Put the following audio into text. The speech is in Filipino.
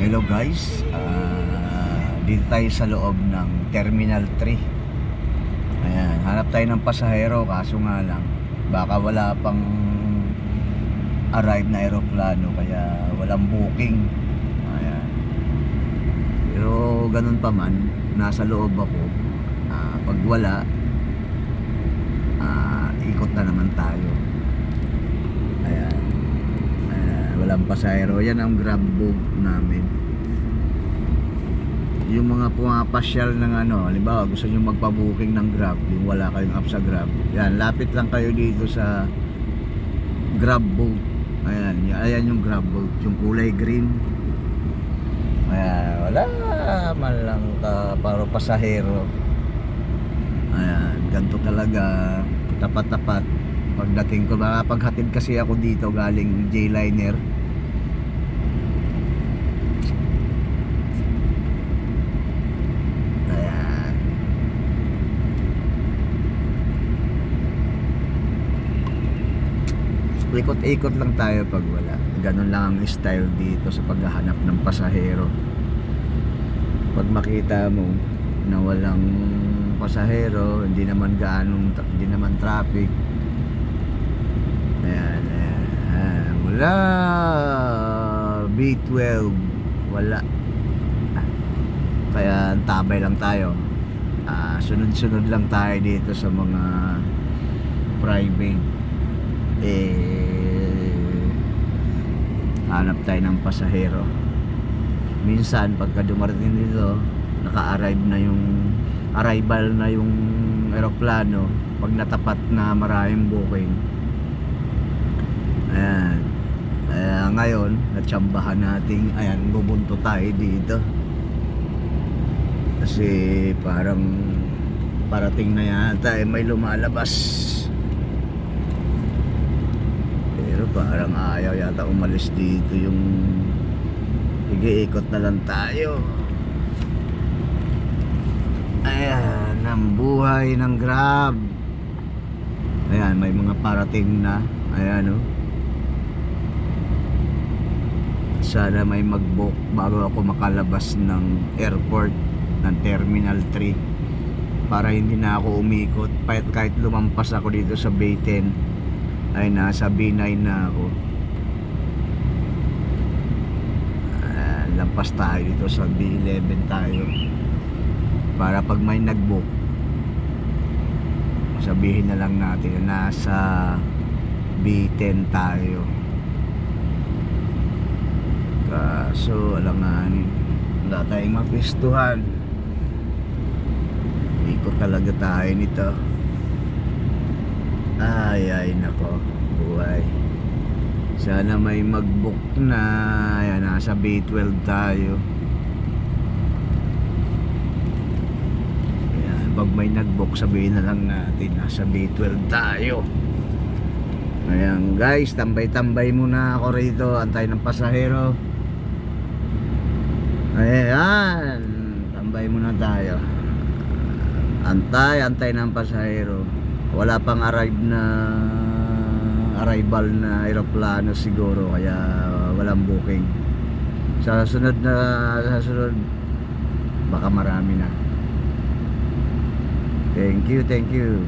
Hello guys, dito tayo sa loob ng Terminal 3. Ayan, hanap tayo ng pasahero kaso nga lang baka wala pang arrive na aeroplano kaya walang booking. Ayan. Pero ganun pa man, nasa loob ako. Pag wala, ikot na naman tayo. Ayan. Walang pasahero. Yan ang grab book namin. Yung mga pumapasyal ng halimbawa gusto nyo magpa-booking ng grab, yung wala kayong app sa grab, yan, lapit lang kayo dito sa grab book. Ayan yung grab book, yung kulay green. Ayan, wala man lang para pasahero. Ayan, ganito talaga, tapat-tapat. Pagdating ko, paghatid kasi ako dito galing J-Liner. Ayan. Ikot-ikot lang tayo pag wala. Ganun lang ang style dito sa paghahanap ng pasahero. Pag makita mo na walang pasahero, hindi naman traffic. Ayan. Wala. B12 wala. Kaya tabay lang tayo. Sunod-sunod lang tayo dito sa mga private. Hanap tayo ng pasahero. Minsan pagka dumarating dito, naka-arrive na yung arrival na yung eroplano, pag natapat na maraming booking. Ayan. Ngayon, natsambahan natin, ayan, bubunto tayo dito. Kasi parang parating na yata, may lumalabas. Pero parang ayaw yata umalis dito yung ikot na lang tayo. Ayan, ang buhay ng Grab. Ayan, may mga parating na. Ayan, oh. Sana may mag-book bago ako makalabas ng airport ng Terminal 3 para hindi na ako umikot. Kahit lumampas ako dito sa Bay 10 ay nasa B9 na ako. Lampas tayo dito sa B11 tayo para pag may nag-book sabihin na lang natin na nasa B10 tayo. Kaso alanganin, wala tayong mapistuhan. Ikot talaga tayo nito. Ay nako, buhay. Sana may mag-book na. Ayan, nasa B12 tayo. Ayan, pag may nag-book sabihin na lang natin nasa B12 tayo. Ayan guys, tambay-tambay muna ako rito, antay ng pasahero. Ayan, tambay muna tayo. Antay ng pasahero. Wala pang arrival na aeroplano siguro, kaya walang booking. Sa sunod baka marami na. Thank you.